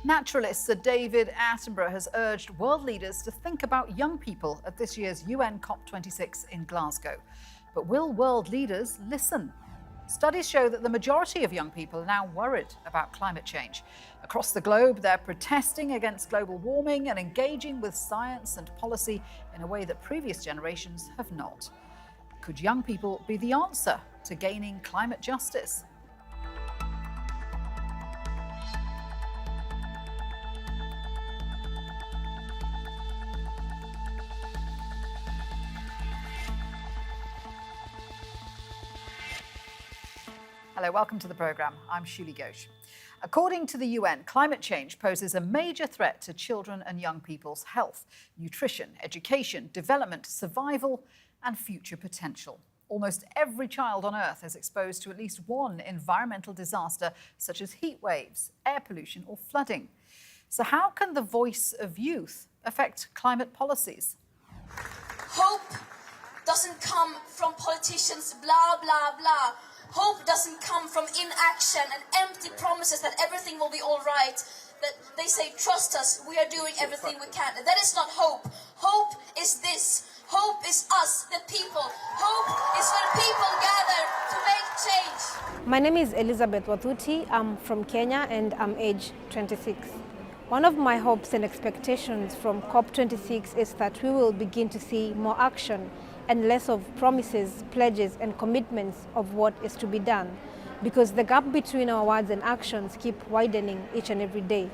Naturalist Sir David Attenborough has urged world leaders to think about young people at this year's UN COP26 in Glasgow. But will world leaders listen? Studies show that the majority of young people are now worried about climate change. Across the globe, they're protesting against global warming and engaging with science and policy in a way that previous generations have not. Could young people be the answer to gaining climate justice? Hello, welcome to the programme. I'm Shuli Ghosh. According to the UN, climate change poses a major threat to children and young people's health, nutrition, education, development, survival and future potential. Almost every child on Earth is exposed to at least one environmental disaster, such as heat waves, air pollution or flooding. So how can the voice of youth affect climate policies? Hope doesn't come from politicians, blah, blah, blah. Hope doesn't come from inaction and empty promises that everything will be all right. That they say, trust us, we are doing everything we can. And that is not hope. Hope is this. Hope is us, the people. Hope is when people gather to make change. My name is Elizabeth Wathuti. I'm from Kenya and I'm age 26. One of my hopes and expectations from COP26 is that we will begin to see more action and less of promises, pledges and commitments of what is to be done, because the gap between our words and actions keep widening each and every day.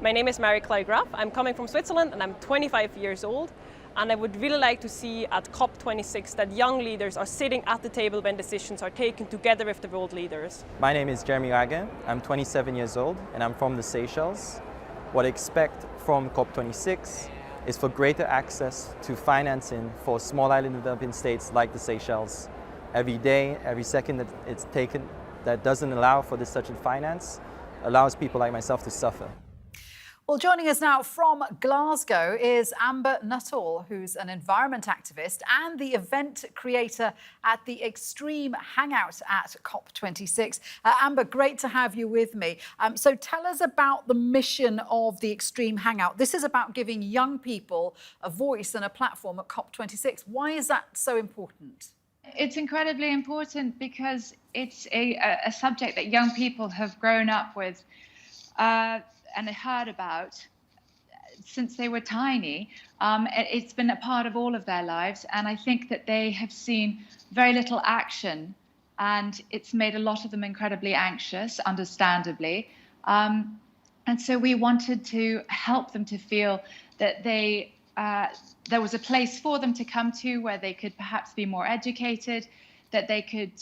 My name is Marie-Claire Graf. I'm coming from Switzerland and I'm 25 years old, and I would really like to see at COP26 that young leaders are sitting at the table when decisions are taken together with the world leaders. My name is Jeremy Wagner. I'm 27 years old and I'm from the Seychelles. What I expect from COP26 is for greater access to financing for small island developing states like the Seychelles. Every day, every second that it's taken that doesn't allow for this such a finance allows people like myself to suffer. Well, joining us now from Glasgow is Amber Nuttall, who's an environment activist and the event creator at the Extreme Hangout at COP26. Amber, great to have you with me. So tell us about the mission of the Extreme Hangout. This is about giving young people a voice and a platform at COP26. Why is that so important? It's incredibly important because it's a subject that young people have grown up with and heard about since they were tiny. It's been a part of all of their lives, and I think that they have seen very little action, and it's made a lot of them incredibly anxious, understandably. And so we wanted to help them to feel that there was a place for them to come to where they could perhaps be more educated, that they could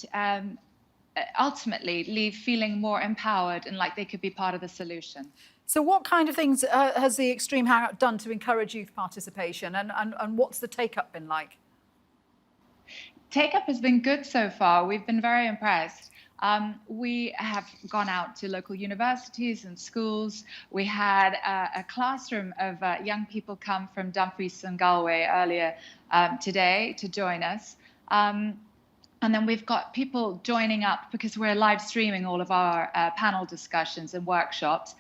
ultimately leave feeling more empowered and like they could be part of the solution. So what kind of things has the Extreme Hangout done to encourage youth participation, and what's the take-up been like? Take-up has been good so far. We've been very impressed. We have gone out to local universities and schools. We had a classroom of young people come from Dumfries and Galway earlier today to join us. And then we've got people joining up because we're live streaming all of our panel discussions and workshops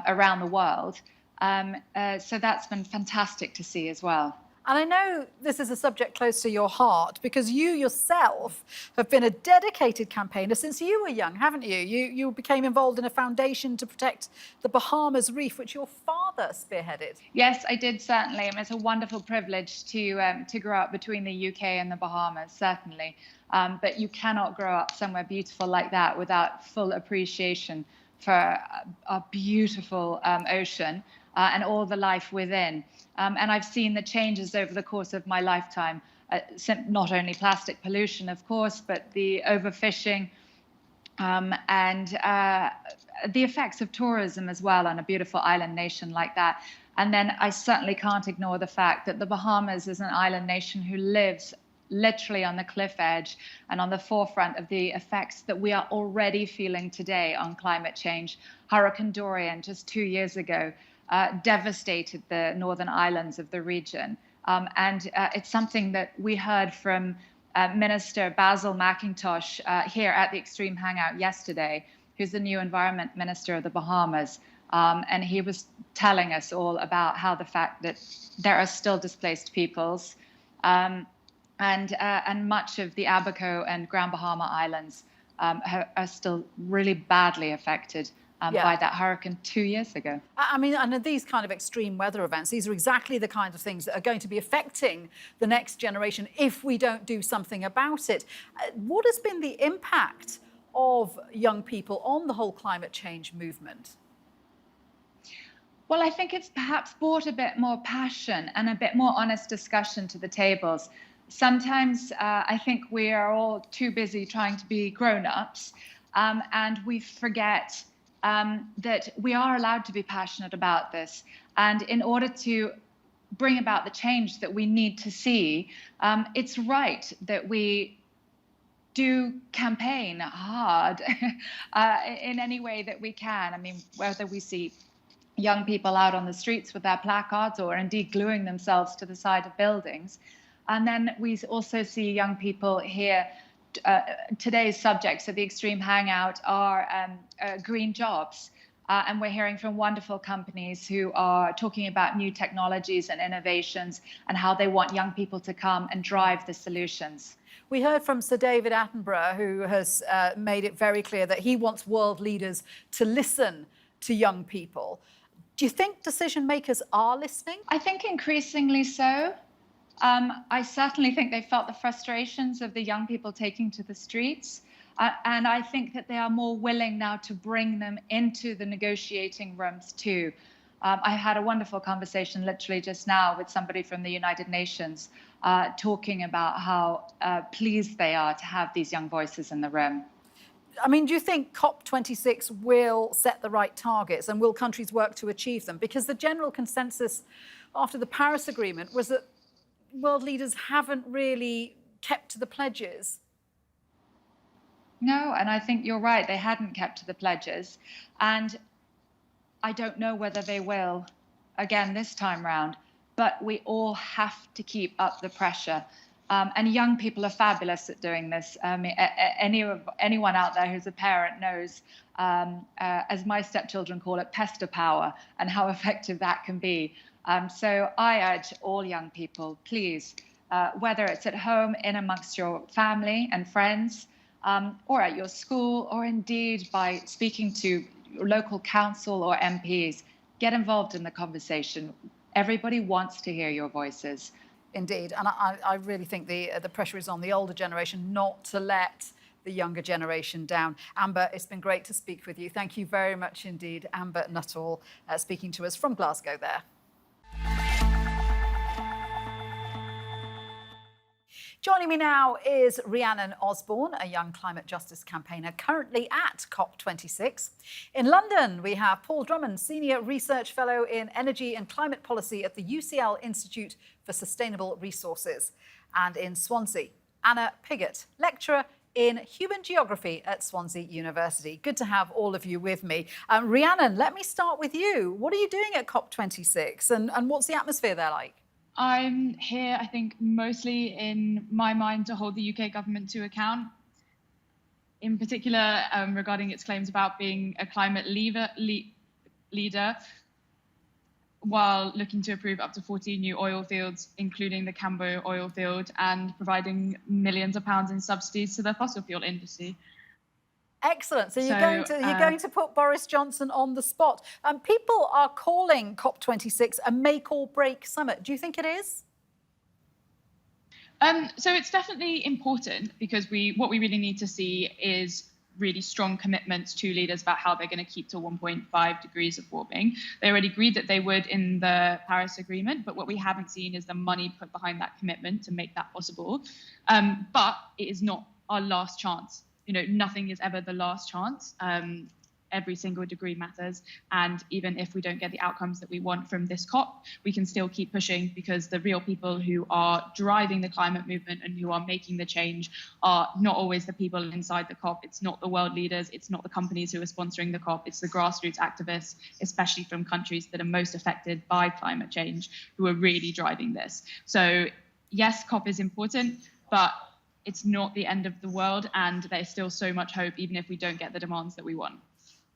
around the world. So that's been fantastic to see as well. And I know this is a subject close to your heart because you yourself have been a dedicated campaigner since you were young, haven't you? You became involved in a foundation to protect the Bahamas Reef, which your father spearheaded. Yes, I did, certainly. It's a wonderful privilege to grow up between the UK and the Bahamas, certainly. But you cannot grow up somewhere beautiful like that without full appreciation for a beautiful ocean and all the life within. And I've seen the changes over the course of my lifetime, not only plastic pollution, of course, but the overfishing and the effects of tourism as well on a beautiful island nation like that. And then I certainly can't ignore the fact that the Bahamas is an island nation who lives literally on the cliff edge and on the forefront of the effects that we are already feeling today on climate change. Hurricane Dorian, just 2 years ago, devastated the northern islands of the region. And it's something that we heard from Minister Basil McIntosh here at the Extreme Hangout yesterday, who's the new Environment Minister of the Bahamas. And he was telling us all about how the fact that there are still displaced peoples, and much of the Abaco and Grand Bahama Islands are still really badly affected by that hurricane 2 years ago. I mean, and these kind of extreme weather events, these are exactly the kind of things that are going to be affecting the next generation if we don't do something about it. What has been the impact of young people on the whole climate change movement? Well, I think it's perhaps brought a bit more passion and a bit more honest discussion to the tables. Sometimes I think we are all too busy trying to be grown-ups, and we forget that we are allowed to be passionate about this. And in order to bring about the change that we need to see, it's right that we do campaign hard in any way that we can. I mean, whether we see young people out on the streets with their placards or indeed gluing themselves to the side of buildings. And then we also see young people here. Today's subjects at the Extreme Hangout are green jobs. And we're hearing from wonderful companies who are talking about new technologies and innovations and how they want young people to come and drive the solutions. We heard from Sir David Attenborough, who has made it very clear that he wants world leaders to listen to young people. Do you think decision makers are listening? I think increasingly so. I certainly think they felt the frustrations of the young people taking to the streets. And I think that they are more willing now to bring them into the negotiating rooms too. I had a wonderful conversation literally just now with somebody from the United Nations talking about how pleased they are to have these young voices in the room. I mean, do you think COP26 will set the right targets and will countries work to achieve them? Because the general consensus after the Paris Agreement was that world leaders haven't really kept to the pledges. No, and I think you're right. They hadn't kept to the pledges. And I don't know whether they will again this time round, but we all have to keep up the pressure. And young people are fabulous at doing this. I mean, anyone out there who's a parent knows, as my stepchildren call it, pester power, and how effective that can be. So I urge all young people, please, whether it's at home, in amongst your family and friends, or at your school, or indeed by speaking to your local council or MPs, get involved in the conversation. Everybody wants to hear your voices. Indeed, and I really think the pressure is on the older generation not to let the younger generation down. Amber, it's been great to speak with you. Thank you very much indeed. Amber Nuttall speaking to us from Glasgow there. Joining me now is Rhiannon Osborne, a young climate justice campaigner currently at COP26. In London, we have Paul Drummond, Senior Research Fellow in Energy and Climate Policy at the UCL Institute for Sustainable Resources. And in Swansea, Anna Pigott, Lecturer in Human Geography at Swansea University. Good to have all of you with me. Rhiannon, let me start with you. What are you doing at COP26 and what's the atmosphere there like? I'm here, I think, mostly in my mind to hold the UK government to account, in particular regarding its claims about being a climate leader, while looking to approve up to 14 new oil fields, including the Cambo oil field, and providing millions of pounds in subsidies to the fossil fuel industry. Excellent. So you're going to put Boris Johnson on the spot. People are calling COP26 a make or break summit. Do you think it is? So it's definitely important because what we really need to see is really strong commitments to leaders about how they're going to keep to 1.5 degrees of warming. They already agreed that they would in the Paris Agreement, but what we haven't seen is the money put behind that commitment to make that possible. But it is not our last chance. You know, nothing is ever the last chance. Every single degree matters. And even if we don't get the outcomes that we want from this COP, we can still keep pushing because the real people who are driving the climate movement and who are making the change are not always the people inside the COP. It's not the world leaders. It's not the companies who are sponsoring the COP. It's the grassroots activists, especially from countries that are most affected by climate change, who are really driving this. So yes, COP is important, but it's not the end of the world, and there's still so much hope, even if we don't get the demands that we want.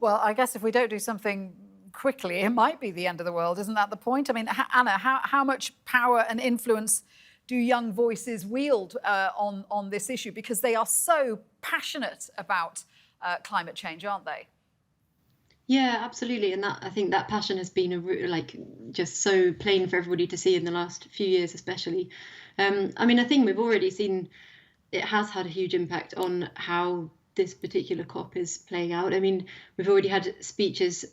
Well, I guess if we don't do something quickly, it might be the end of the world. Isn't that the point? I mean, Anna, how much power and influence do young voices wield on this issue? Because they are so passionate about climate change, aren't they? Yeah, absolutely. And I think that passion has been just so plain for everybody to see in the last few years, especially. I mean, I think we've already seen it has had a huge impact on how this particular COP is playing out. I mean, we've already had speeches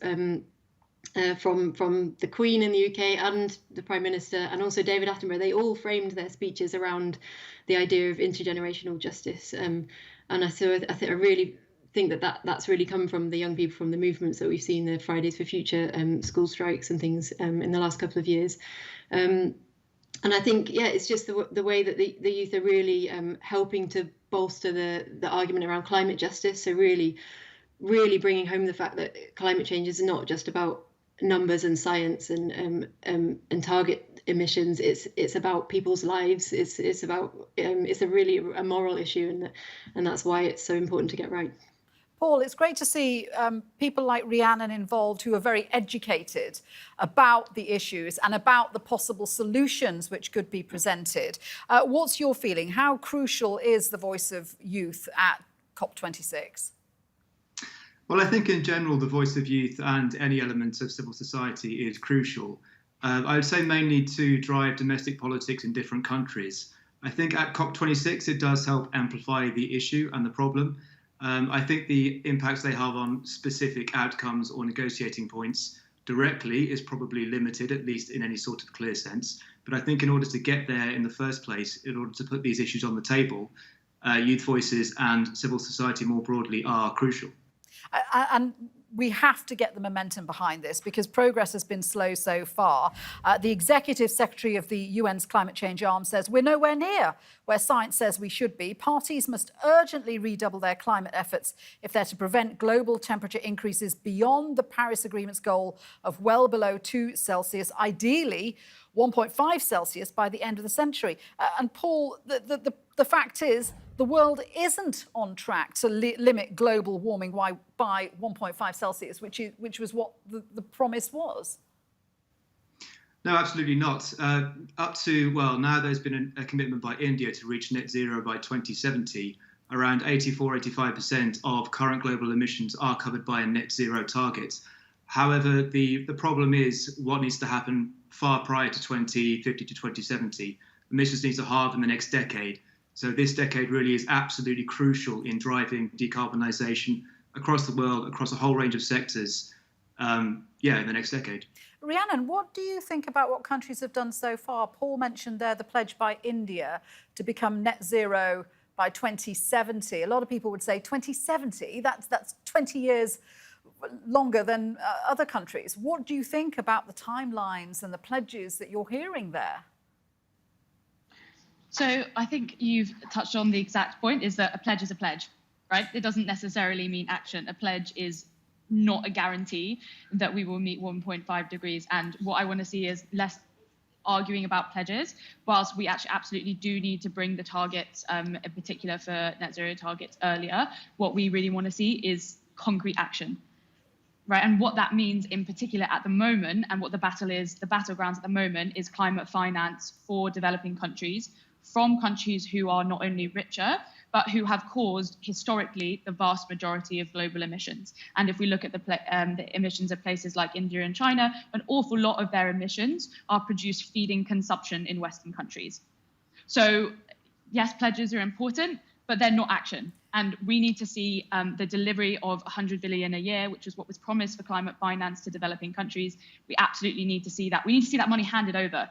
from the Queen in the UK and the Prime Minister, and also David Attenborough. They all framed their speeches around the idea of intergenerational justice. And I really think that's really come from the young people, from the movements that we've seen, the Fridays for Future, school strikes and things in the last couple of years. And I think, it's just the way that the youth are really helping to bolster the argument around climate justice. So really bringing home the fact that climate change is not just about numbers and science and target emissions. It's about people's lives. It's about it's a moral issue, and that's why it's so important to get right. Paul, it's great to see people like Rhiannon involved who are very educated about the issues and about the possible solutions which could be presented. What's your feeling? How crucial is the voice of youth at COP26? Well, I think in general, the voice of youth and any element of civil society is crucial. I would say mainly to drive domestic politics in different countries. I think at COP26, it does help amplify the issue and the problem. I think the impacts they have on specific outcomes or negotiating points directly is probably limited, at least in any sort of clear sense. But I think in order to get there in the first place, in order to put these issues on the table, youth voices and civil society more broadly are crucial. And we have to get the momentum behind this because progress has been slow so far. The Executive Secretary of the UN's climate change arm says we're nowhere near where science says we should be. Parties must urgently redouble their climate efforts if they're to prevent global temperature increases beyond the Paris Agreement's goal of well below 2 Celsius, ideally 1.5 Celsius by the end of the century. And Paul, the fact is, the world isn't on track to limit global warming by 1.5 Celsius, which was what the promise was. No, absolutely not. Now there's been a commitment by India to reach net zero by 2070. Around 85% of current global emissions are covered by a net zero target. However, the problem is what needs to happen far prior to 2050 to 2070. Emissions need to halve in the next decade. So this decade really is absolutely crucial in driving decarbonisation across the world, across a whole range of sectors, in the next decade. Rhiannon, what do you think about what countries have done so far? Paul mentioned there the pledge by India to become net zero by 2070. A lot of people would say 2070, that's 20 years longer than other countries. What do you think about the timelines and the pledges that you're hearing there? So I think you've touched on the exact point, is that a pledge is a pledge, right? It doesn't necessarily mean action. A pledge is not a guarantee that we will meet 1.5 degrees. And what I want to see is less arguing about pledges, whilst we actually absolutely do need to bring the targets, in particular for net zero targets earlier. What we really want to see is concrete action. Right, and what that means in particular at the moment, and what the battlegrounds at the moment is climate finance for developing countries, from countries who are not only richer, but who have caused historically the vast majority of global emissions. And if we look at the emissions of places like India and China, an awful lot of their emissions are produced feeding consumption in Western countries. So yes, pledges are important, but they're not action. And we need to see the delivery of 100 billion a year, which is what was promised for climate finance to developing countries. We absolutely need to see that. We need to see that money handed over.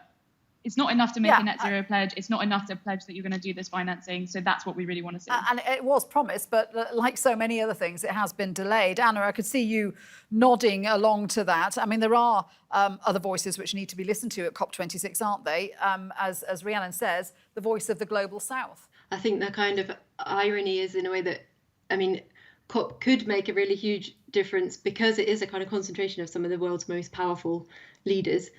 It's not enough to make a net zero pledge. It's not enough to pledge that you're going to do this financing. So that's what we really want to see. And it was promised, but like so many other things, it has been delayed. Anna, I could see you nodding along to that. I mean, there are other voices which need to be listened to at COP26, aren't they? As Rhiannon says, the voice of the global south. I think the kind of irony is in a way that, I mean, COP could make a really huge difference because it is a kind of concentration of some of the world's most powerful leaders.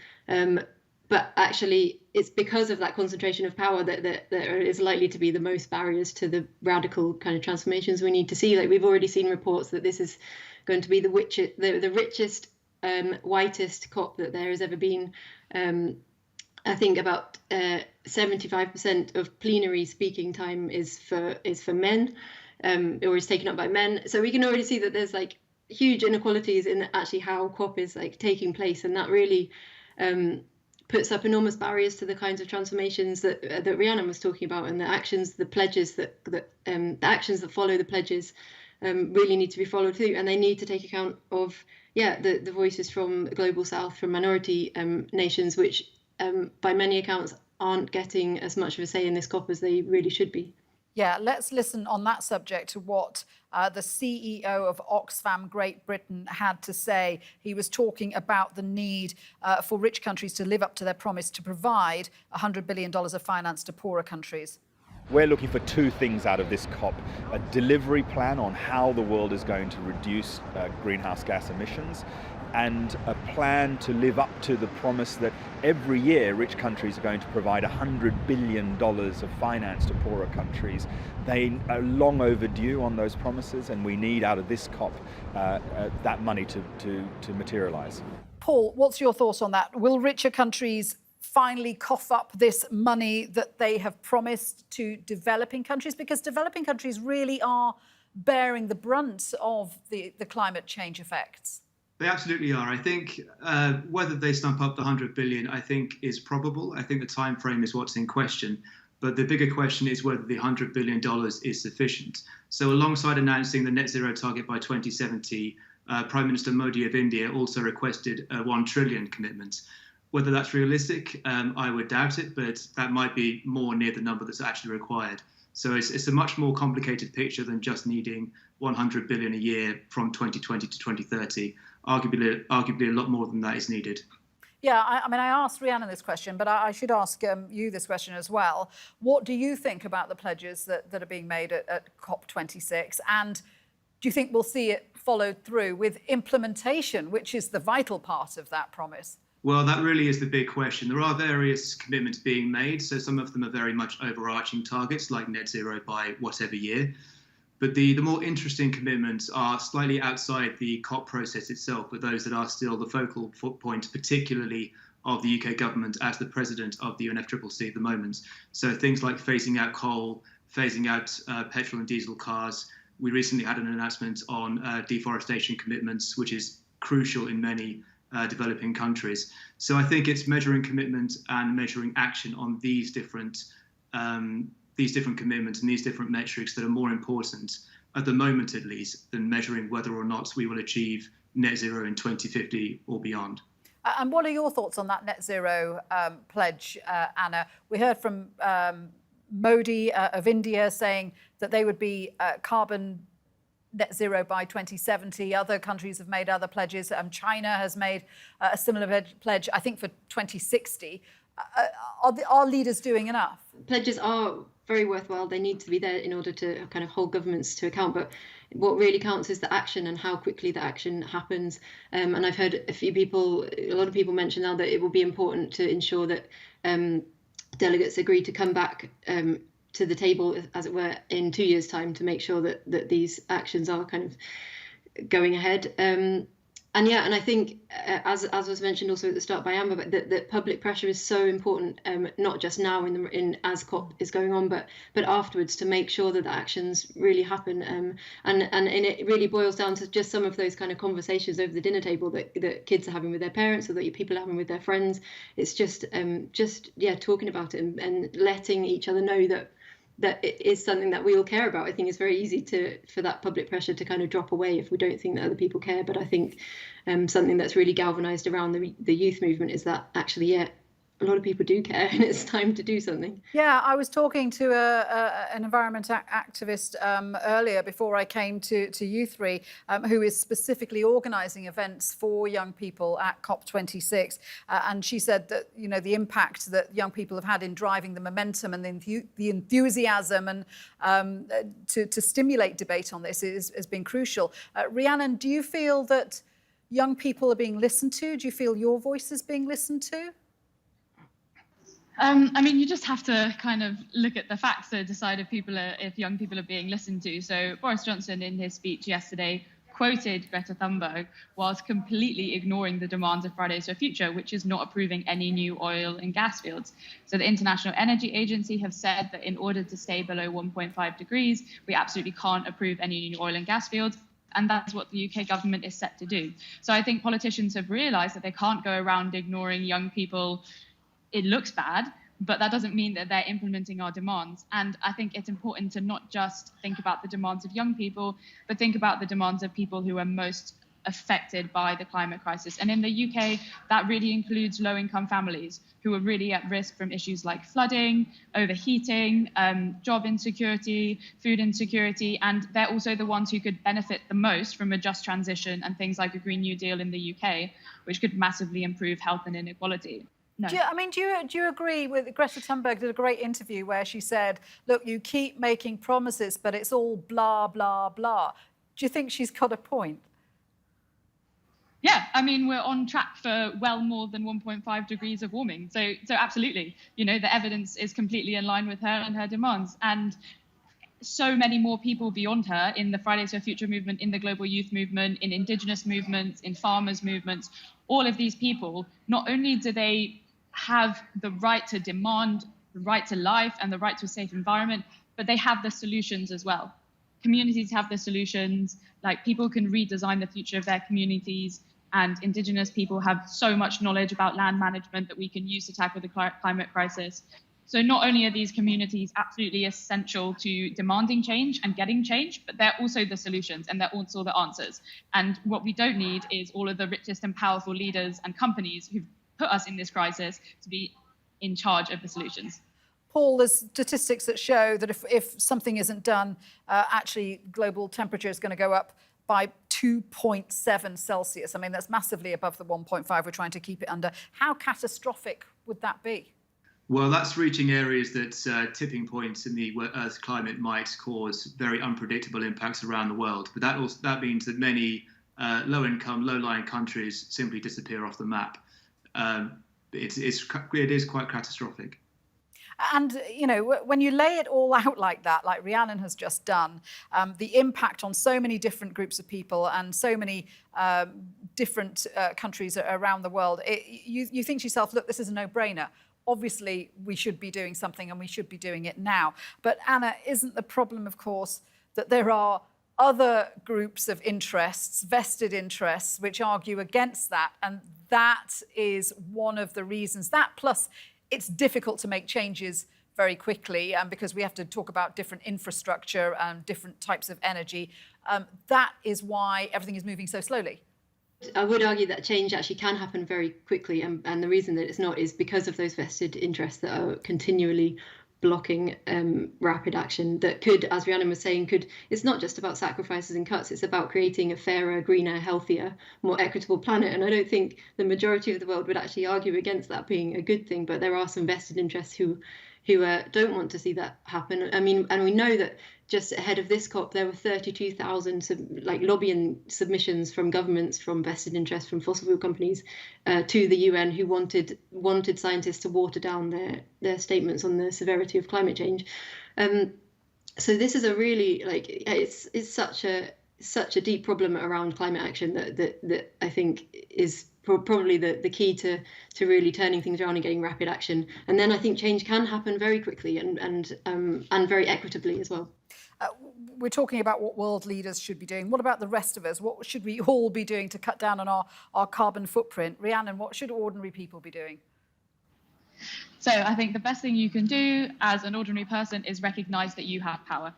But actually, it's because of that concentration of power that there is likely to be the most barriers to the radical kind of transformations we need to see. Like we've already seen reports that this is going to be the richest whitest COP that there has ever been. I think about 75% of plenary speaking time is for men, or is taken up by men. So we can already see that there's like huge inequalities in actually how COP is like taking place, and that really puts up enormous barriers to the kinds of transformations that Rhiannon was talking about, and the actions, the pledges the actions that follow the pledges really need to be followed through, and they need to take account of the voices from the global south, from minority nations, which by many accounts aren't getting as much of a say in this COP as they really should be. Yeah, let's listen on that subject to what the CEO of Oxfam Great Britain had to say. He was talking about the need for rich countries to live up to their promise to provide $100 billion of finance to poorer countries. We're looking for two things out of this COP: a delivery plan on how the world is going to reduce greenhouse gas emissions, and a plan to live up to the promise that every year rich countries are going to provide $100 billion of finance to poorer countries. They are long overdue on those promises, and we need out of this COP that money to materialise. Paul, what's your thoughts on that? Will richer countries finally cough up this money that they have promised to developing countries? Because developing countries really are bearing the brunt of the climate change effects. They absolutely are. I think whether they stump up the 100 billion, I think, is probable. I think the time frame is what's in question. But the bigger question is whether the $100 billion is sufficient. So alongside announcing the net zero target by 2070, Prime Minister Modi of India also requested a 1 trillion commitment. Whether that's realistic, I would doubt it, but that might be more near the number that's actually required. So it's a much more complicated picture than just needing 100 billion a year from 2020 to 2030. Arguably a lot more than that is needed. Yeah, I mean, I asked Rhiannon this question, but I should ask you this question as well. What do you think about the pledges that are being made at COP26? And do you think we'll see it followed through with implementation, which is the vital part of that promise? Well, that really is the big question. There are various commitments being made. So some of them are very much overarching targets, like net zero by whatever year. But the more interesting commitments are slightly outside the COP process itself, but those that are still the focal point, particularly of the UK government as the president of the UNFCCC at the moment. So things like phasing out coal, phasing out petrol and diesel cars. We recently had an announcement on deforestation commitments, which is crucial in many developing countries. So I think it's measuring commitment and measuring action on these different commitments and these different metrics that are more important, at the moment at least, than measuring whether or not we will achieve net zero in 2050 or beyond. And what are your thoughts on that net zero pledge, Anna? We heard from Modi of India saying that they would be carbon net zero by 2070. Other countries have made other pledges. China has made a similar pledge, I think, for 2060. Are leaders doing enough? Pledges are very worthwhile. They need to be there in order to kind of hold governments to account. But what really counts is the action and how quickly the action happens. And I've heard a lot of people mention now that it will be important to ensure that delegates agree to come back to the table, as it were, in 2 years' time to make sure that these actions are kind of going ahead. And I think, as was mentioned also at the start by Amber, that public pressure is so important, not just now as COP is going on, but afterwards, to make sure that the actions really happen. And it really boils down to just some of those kind of conversations over the dinner table that kids are having with their parents, or that people are having with their friends. It's just talking about it and letting each other know that it is something that we all care about. I think it's very easy for that public pressure to kind of drop away if we don't think that other people care. But I think something that's really galvanised around the youth movement is that actually, a lot of people do care, and it's time to do something. Yeah, I was talking to an environment activist earlier before I came to U3, who is specifically organising events for young people at COP26, and she said that the impact that young people have had in driving the momentum and the enthusiasm and to stimulate debate on this has been crucial. Rhiannon, do you feel that young people are being listened to? Do you feel your voice is being listened to? I mean, you just have to kind of look at the facts to decide if young people are being listened to. So Boris Johnson, in his speech yesterday, quoted Greta Thunberg whilst completely ignoring the demands of Fridays for Future, which is not approving any new oil and gas fields. So the International Energy Agency have said that in order to stay below 1.5 degrees, we absolutely can't approve any new oil and gas fields. And that's what the UK government is set to do. So I think politicians have realised that they can't go around ignoring young people. It looks bad, but that doesn't mean that they're implementing our demands. And I think it's important to not just think about the demands of young people, but think about the demands of people who are most affected by the climate crisis. And in the UK, that really includes low-income families who are really at risk from issues like flooding, overheating, job insecurity, food insecurity, and they're also the ones who could benefit the most from a just transition and things like a Green New Deal in the UK, which could massively improve health and inequality. No. Do you agree with Greta Thunberg did a great interview where she said, look, you keep making promises, but it's all blah, blah, blah. Do you think she's got a point? Yeah, I mean, we're on track for well more than 1.5 degrees of warming. So absolutely, the evidence is completely in line with her and her demands. And so many more people beyond her in the Fridays for Future movement, in the global youth movement, in indigenous movements, in farmers movements, all of these people, not only do they have the right to demand, the right to life and the right to a safe environment, but they have the solutions as well. Communities have the solutions, like people can redesign the future of their communities, and indigenous people have so much knowledge about land management that we can use to tackle the climate crisis. So not only are these communities absolutely essential to demanding change and getting change, but they're also the solutions and they're also the answers. And what we don't need is all of the richest and powerful leaders and companies who've put us in this crisis to be in charge of the solutions. Paul, there's statistics that show that if something isn't done, actually global temperature is going to go up by 2.7 Celsius. I mean, that's massively above the 1.5 we're trying to keep it under. How catastrophic would that be? Well, that's reaching areas that tipping points in the Earth's climate might cause very unpredictable impacts around the world. But that means that many low-income, low-lying countries simply disappear off the map. It is quite catastrophic. And, when you lay it all out like that, like Rhiannon has just done, the impact on so many different groups of people and so many different countries around the world, you think to yourself, look, this is a no-brainer. Obviously, we should be doing something and we should be doing it now. But Anna, isn't the problem, of course, that there are other groups of interests, vested interests, which argue against that? And that is one of the reasons. That plus it's difficult to make changes very quickly because we have to talk about different infrastructure and different types of energy. That is why everything is moving so slowly. I would argue that change actually can happen very quickly, and the reason that it's not is because of those vested interests that are continually blocking rapid action that could, as Rhiannon was saying, it's not just about sacrifices and cuts, it's about creating a fairer, greener, healthier, more equitable planet. And I don't think the majority of the world would actually argue against that being a good thing, but there are some vested interests who don't want to see that happen. I mean, and we know that just ahead of this COP, there were 32,000 lobbying submissions from governments, from vested interests, from fossil fuel companies to the UN who wanted scientists to water down their statements on the severity of climate change. So this is a really it's such a deep problem around climate action that I think is probably the key to really turning things around and getting rapid action. And then I think change can happen very quickly and very equitably as well. We're talking about what world leaders should be doing. What about the rest of us? What should we all be doing to cut down on our carbon footprint? Rhiannon, what should ordinary people be doing? So I think the best thing you can do as an ordinary person is recognise that you have power.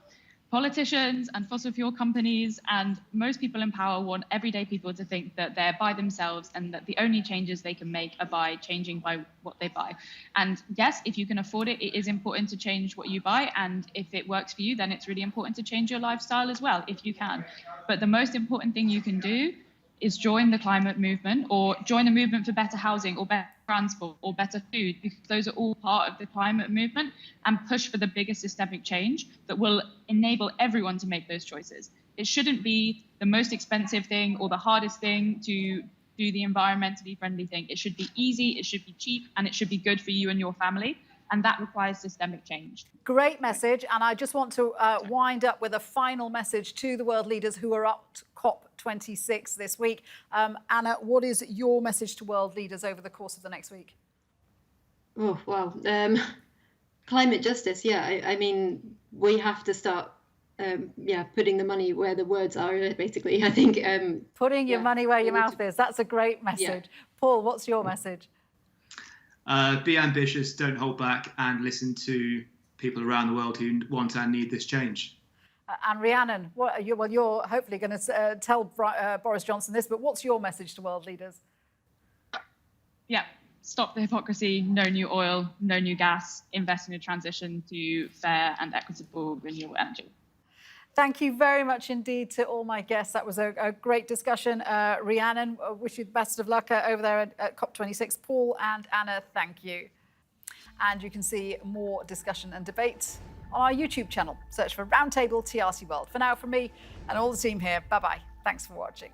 Politicians and fossil fuel companies and most people in power want everyday people to think that they're by themselves and that the only changes they can make are by changing by what they buy. And yes, if you can afford it, it is important to change what you buy. And if it works for you, then it's really important to change your lifestyle as well, if you can. But the most important thing you can do is join the climate movement or join the movement for better housing or better transport or better food, because those are all part of the climate movement, and push for the biggest systemic change that will enable everyone to make those choices. It shouldn't be the most expensive thing or the hardest thing to do the environmentally friendly thing. It should be easy, it should be cheap, and it should be good for you and your family. and that requires systemic change. Great message. And I just want to wind up with a final message to the world leaders who are at COP26 this week. Anna, what is your message to world leaders over the course of the next week? Oh, wow. Climate justice, yeah. I mean, we have to start putting the money where the words are, basically. I think putting your money where your mouth is. That's a great message. Yeah. Paul, what's your message? Be ambitious, don't hold back, and listen to people around the world who want and need this change. And Rhiannon, you're hopefully going to tell Boris Johnson this, but what's your message to world leaders? Yeah, stop the hypocrisy, no new oil, no new gas, invest in a transition to fair and equitable renewable energy. Thank you very much indeed to all my guests. That was a great discussion. Rhiannon, wish you the best of luck over there at COP26. Paul and Anna, thank you. And you can see more discussion and debate on our YouTube channel. Search for Roundtable TRC World. For now, from me and all the team here, bye-bye. Thanks for watching.